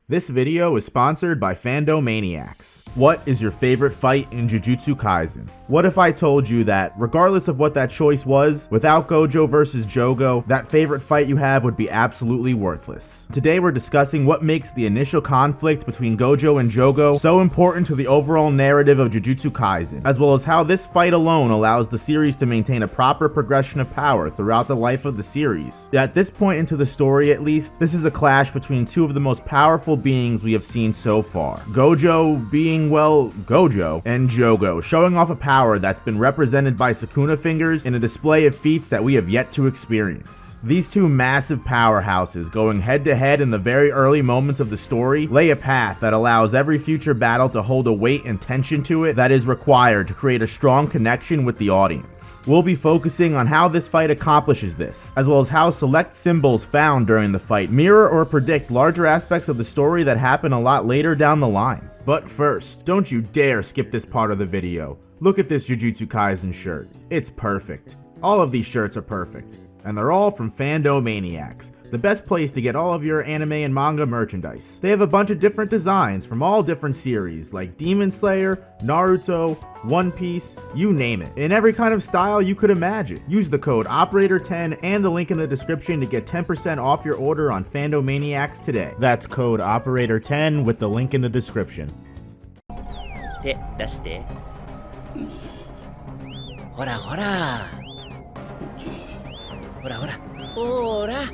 This video is sponsored by Fandomaniacs. What is your favorite fight in Jujutsu Kaisen? What if I told you that, regardless of what that choice was, without Gojo versus Jogo, that favorite fight you have would be absolutely worthless? Today we're discussing what makes the initial conflict between Gojo and Jogo so important to the overall narrative of Jujutsu Kaisen, as well as how this fight alone allows the series to maintain a proper progression of power throughout the life of the series. At this point into the story at least, this is a clash between two of the most powerful beings we have seen so far. Gojo being, well, Gojo, and Jogo showing off a power that's been represented by Sukuna fingers in a display of feats that we have yet to experience. These two massive powerhouses going head to head in the very early moments of the story lay a path that allows every future battle to hold a weight and tension to it that is required to create a strong connection with the audience. We'll be focusing on how this fight accomplishes this, as well as how select symbols found during the fight mirror or predict larger aspects of the story that happen a lot later down the line. But first, don't you dare skip this part of the video. Look at this Jujutsu Kaisen shirt. It's perfect. All of these shirts are perfect, and they're all from Fandomaniacs, the best place to get all of your anime and manga merchandise. They have a bunch of different designs from all different series like Demon Slayer, Naruto, One Piece, you name it, in every kind of style you could imagine. Use the code OPERATOR10 and the link in the description to get 10% off your order on Fandomaniacs today. That's code OPERATOR10 with the link in the description. 手出してほらほらほらほらほら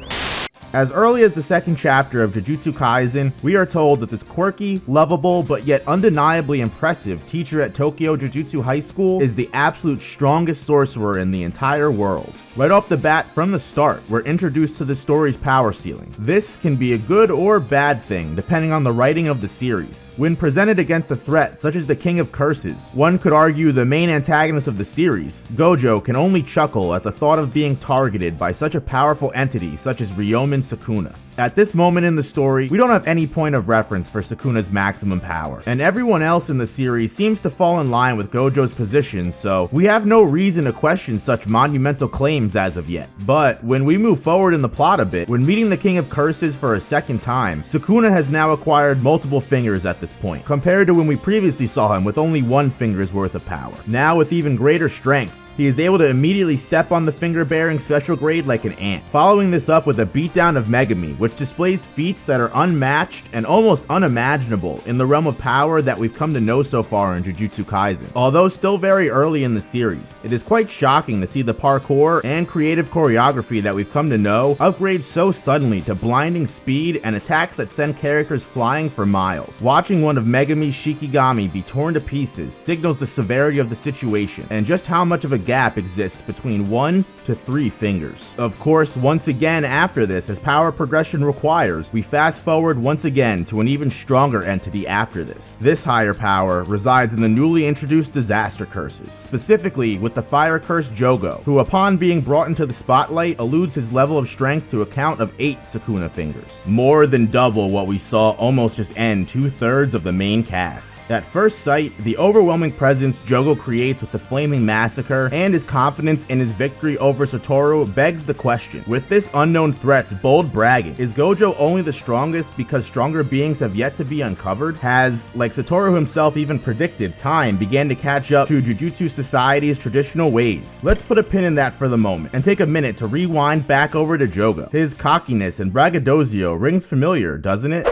As early as the second chapter of Jujutsu Kaisen, we are told that this quirky, lovable, but yet undeniably impressive teacher at Tokyo Jujutsu High School is the absolute strongest sorcerer in the entire world. Right off the bat, from the start, we're introduced to the story's power ceiling. This can be a good or bad thing, depending on the writing of the series. When presented against a threat such as the King of Curses, one could argue the main antagonist of the series, Gojo can only chuckle at the thought of being targeted by such a powerful entity such as Ryomen Sukuna. At this moment in the story, we don't have any point of reference for Sukuna's maximum power, and everyone else in the series seems to fall in line with Gojo's position, so we have no reason to question such monumental claims as of yet. But when we move forward in the plot a bit, when meeting the King of Curses for a second time, Sukuna has now acquired multiple fingers at this point, compared to when we previously saw him with only one finger's worth of power. Now with even greater strength, he is able to immediately step on the finger-bearing special grade like an ant, following this up with a beatdown of Megumi, which displays feats that are unmatched and almost unimaginable in the realm of power that we've come to know so far in Jujutsu Kaisen. Although still very early in the series, it is quite shocking to see the parkour and creative choreography that we've come to know upgrade so suddenly to blinding speed and attacks that send characters flying for miles. Watching one of Megumi's Shikigami be torn to pieces signals the severity of the situation and just how much of a gap exists between 1 to 3 fingers. Of course, once again after this, as power progression requires, we fast forward once again to an even stronger entity after this. This higher power resides in the newly introduced disaster curses, specifically with the fire curse Jogo, who upon being brought into the spotlight eludes his level of strength to a count of 8 Sukuna fingers. More than double what we saw almost just end 2/3 of the main cast. At first sight, the overwhelming presence Jogo creates with the flaming massacre and his confidence in his victory over Satoru begs the question. With this unknown threat's bold bragging, is Gojo only the strongest because stronger beings have yet to be uncovered? Has, like Satoru himself even predicted, time began to catch up to Jujutsu Society's traditional ways? Let's put a pin in that for the moment and take a minute to rewind back over to Jogo. His cockiness and braggadocio rings familiar, doesn't it?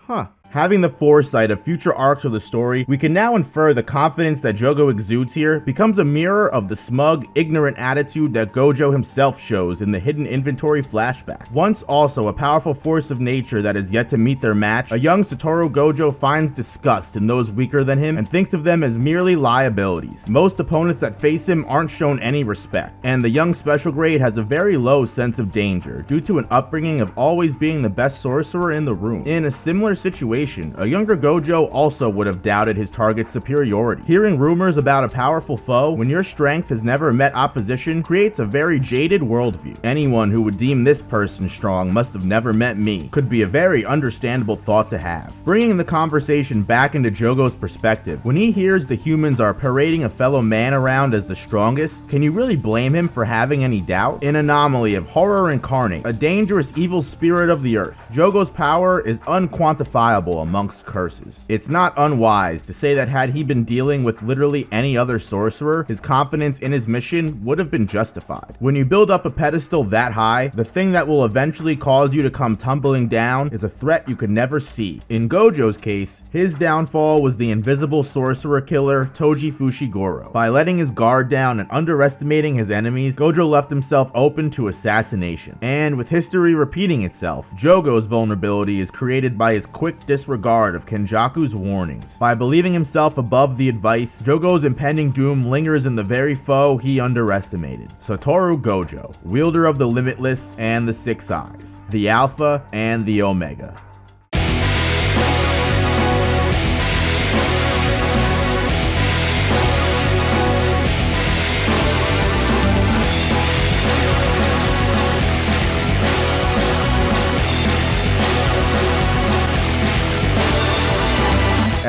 Huh. Having the foresight of future arcs of the story, we can now infer the confidence that Jogo exudes here becomes a mirror of the smug, ignorant attitude that Gojo himself shows in the Hidden Inventory flashback. Once also a powerful force of nature that is yet to meet their match, a young Satoru Gojo finds disgust in those weaker than him and thinks of them as merely liabilities. Most opponents that face him aren't shown any respect, and the young special grade has a very low sense of danger due to an upbringing of always being the best sorcerer in the room. In a similar situation, situation, a younger Gojo also would have doubted his target's superiority. Hearing rumors about a powerful foe when your strength has never met opposition creates a very jaded worldview. Anyone who would deem this person strong must have never met me could be a very understandable thought to have. Bringing the conversation back into Jogo's perspective, when he hears the humans are parading a fellow man around as the strongest, can you really blame him for having any doubt? An anomaly of horror incarnate, a dangerous evil spirit of the earth, Jogo's power is unquantifiable amongst curses. It's not unwise to say that had he been dealing with literally any other sorcerer, his confidence in his mission would have been justified. When you build up a pedestal that high, the thing that will eventually cause you to come tumbling down is a threat you could never see. In Gojo's case, his downfall was the invisible sorcerer killer Toji Fushiguro. By letting his guard down and underestimating his enemies, Gojo left himself open to assassination. And with history repeating itself, Jogo's vulnerability is created by his quick disregard of Kenjaku's warnings. By believing himself above the advice, Jogo's impending doom lingers in the very foe he underestimated. Satoru Gojo, wielder of the Limitless and the Six Eyes, the Alpha and the Omega.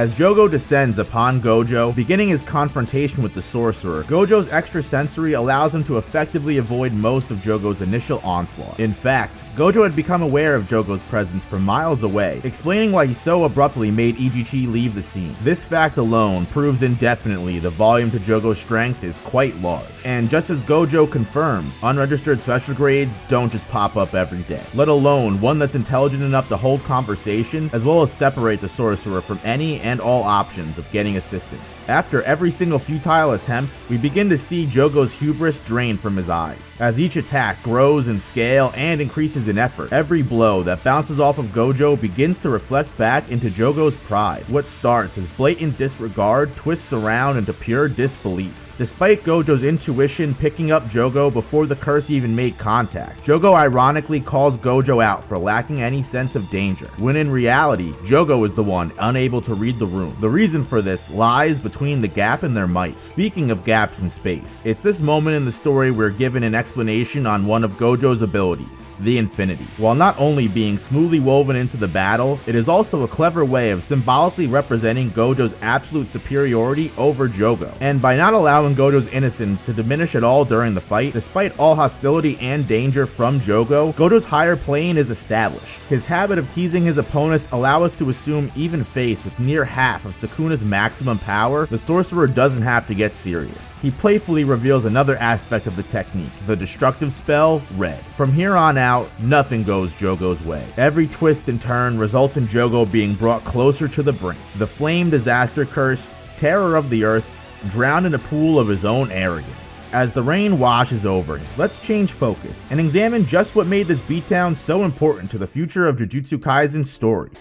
As Jogo descends upon Gojo, beginning his confrontation with the sorcerer, Gojo's extrasensory allows him to effectively avoid most of Jogo's initial onslaught. In fact, Gojo had become aware of Jogo's presence from miles away, explaining why he so abruptly made Ijichi leave the scene. This fact alone proves indefinitely the volume to Jogo's strength is quite large. And just as Gojo confirms, unregistered special grades don't just pop up every day, let alone one that's intelligent enough to hold conversation, as well as separate the sorcerer from any and all options of getting assistance. After every single futile attempt, we begin to see Jogo's hubris drain from his eyes. As each attack grows in scale and increases in effort, every blow that bounces off of Gojo begins to reflect back into Jogo's pride. What starts as blatant disregard twists around into pure disbelief. Despite Gojo's intuition picking up Jogo before the curse even made contact, Jogo ironically calls Gojo out for lacking any sense of danger, when in reality, Jogo is the one unable to read the room. The reason for this lies between the gap and their might. Speaking of gaps in space, it's this moment in the story we're given an explanation on one of Gojo's abilities, the Infinity. While not only being smoothly woven into the battle, it is also a clever way of symbolically representing Gojo's absolute superiority over Jogo. And by not allowing Gojo's innocence to diminish at all during the fight, despite all hostility and danger from Jogo, Gojo's higher plane is established. His habit of teasing his opponents allow us to assume even faced with near half of Sukuna's maximum power, the sorcerer doesn't have to get serious. He playfully reveals another aspect of the technique, the destructive spell, Red. From here on out, nothing goes Jogo's way. Every twist and turn results in Jogo being brought closer to the brink. The Flame Disaster Curse, terror of the earth, drowned in a pool of his own arrogance. As the rain washes over him, let's change focus and examine just what made this beatdown so important to the future of Jujutsu Kaisen's story.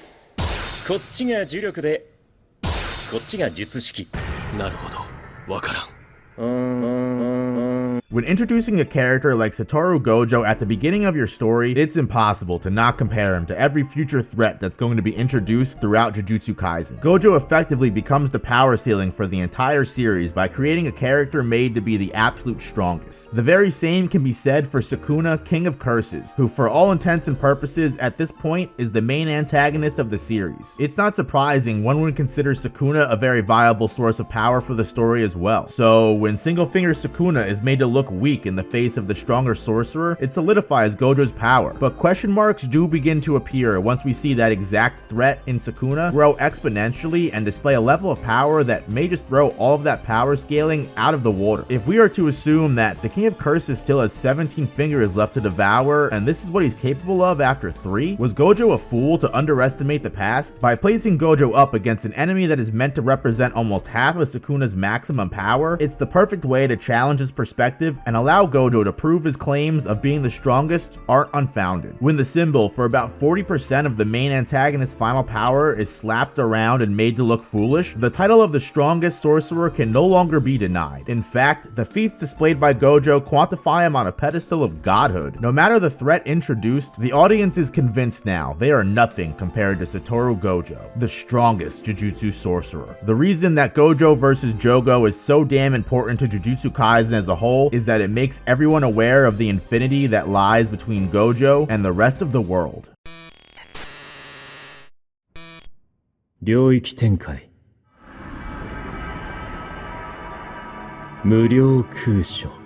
こっちが呪力でこっちが術式。なるほど、わからん。When introducing a character like Satoru Gojo at the beginning of your story, it's impossible to not compare him to every future threat that's going to be introduced throughout Jujutsu Kaisen. Gojo effectively becomes the power ceiling for the entire series by creating a character made to be the absolute strongest. The very same can be said for Sukuna, King of Curses, who for all intents and purposes at this point is the main antagonist of the series. It's not surprising one would consider Sukuna a very viable source of power for the story as well. So when Single Finger Sukuna is made to look weak in the face of the stronger sorcerer, it solidifies Gojo's power. But question marks do begin to appear once we see that exact threat in Sukuna grow exponentially and display a level of power that may just throw all of that power scaling out of the water. If we are to assume that the King of Curses still has 17 fingers left to devour, and this is what he's capable of after 3, was Gojo a fool to underestimate the past? By placing Gojo up against an enemy that is meant to represent almost half of Sukuna's maximum power, it's the perfect way to challenge his perspective impressive and allow Gojo to prove his claims of being the strongest aren't unfounded. When the symbol for about 40% of the main antagonist's final power is slapped around and made to look foolish, the title of the strongest sorcerer can no longer be denied. In fact, the feats displayed by Gojo quantify him on a pedestal of godhood. No matter the threat introduced, the audience is convinced now they are nothing compared to Satoru Gojo, the strongest Jujutsu sorcerer. The reason that Gojo versus Jogo is so damn important to Jujutsu Kaisen as a whole is that it makes everyone aware of the infinity that lies between Gojo and the rest of the world. 領域展開無料空所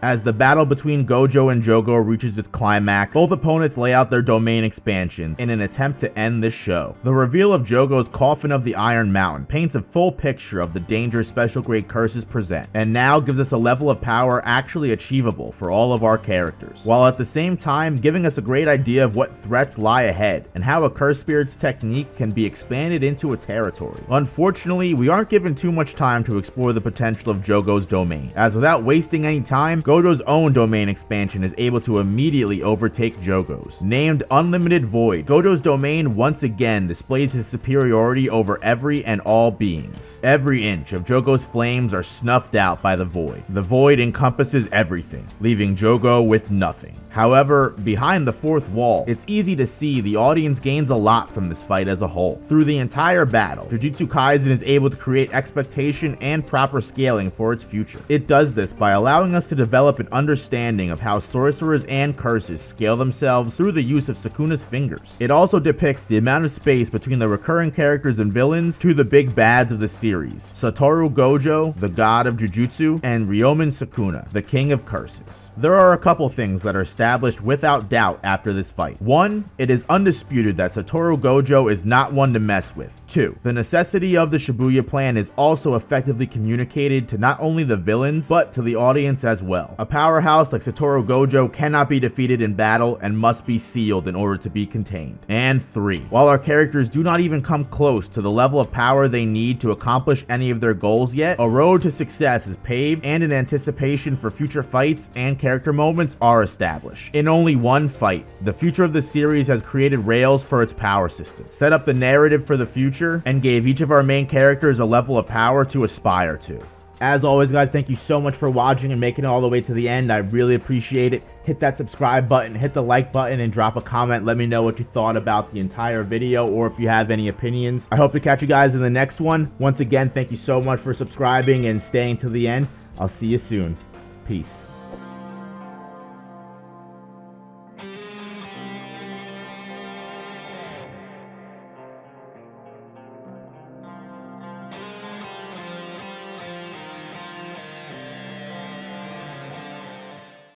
As the battle between Gojo and Jogo reaches its climax, both opponents lay out their domain expansions in an attempt to end this show. The reveal of Jogo's Coffin of the Iron Mountain paints a full picture of the danger special grade curses present, and now gives us a level of power actually achievable for all of our characters, while at the same time giving us a great idea of what threats lie ahead and how a curse spirit's technique can be expanded into a territory. Unfortunately, we aren't given too much time to explore the potential of Jogo's domain, as without wasting any time, Gojo's own domain expansion is able to immediately overtake Jogo's. Named Unlimited Void, Gojo's domain once again displays his superiority over every and all beings. Every inch of Jogo's flames are snuffed out by the Void. The Void encompasses everything, leaving Jogo with nothing. However, behind the fourth wall, it's easy to see the audience gains a lot from this fight as a whole. Through the entire battle, Jujutsu Kaisen is able to create expectation and proper scaling for its future. It does this by allowing us to develop an understanding of how sorcerers and curses scale themselves through the use of Sukuna's fingers. It also depicts the amount of space between the recurring characters and villains to the big bads of the series, Satoru Gojo, the god of Jujutsu, and Ryomen Sukuna, the king of curses. There are a couple things that are established without doubt after this fight. 1. It is undisputed that Satoru Gojo is not one to mess with. 2. The necessity of the Shibuya plan is also effectively communicated to not only the villains, but to the audience as well. A powerhouse like Satoru Gojo cannot be defeated in battle and must be sealed in order to be contained. And 3. While our characters do not even come close to the level of power they need to accomplish any of their goals yet, a road to success is paved and an anticipation for future fights and character moments are established. In only one fight, the future of the series has created rails for its power system, set up the narrative for the future, and gave each of our main characters a level of power to aspire to. As always, guys, thank you so much for watching and making it all the way to the end. I really appreciate it. Hit that subscribe button, hit the like button, and drop a comment. Let me know what you thought about the entire video or if you have any opinions. I hope to catch you guys in the next one. Once again, thank you so much for subscribing and staying to the end. I'll see you soon. Peace.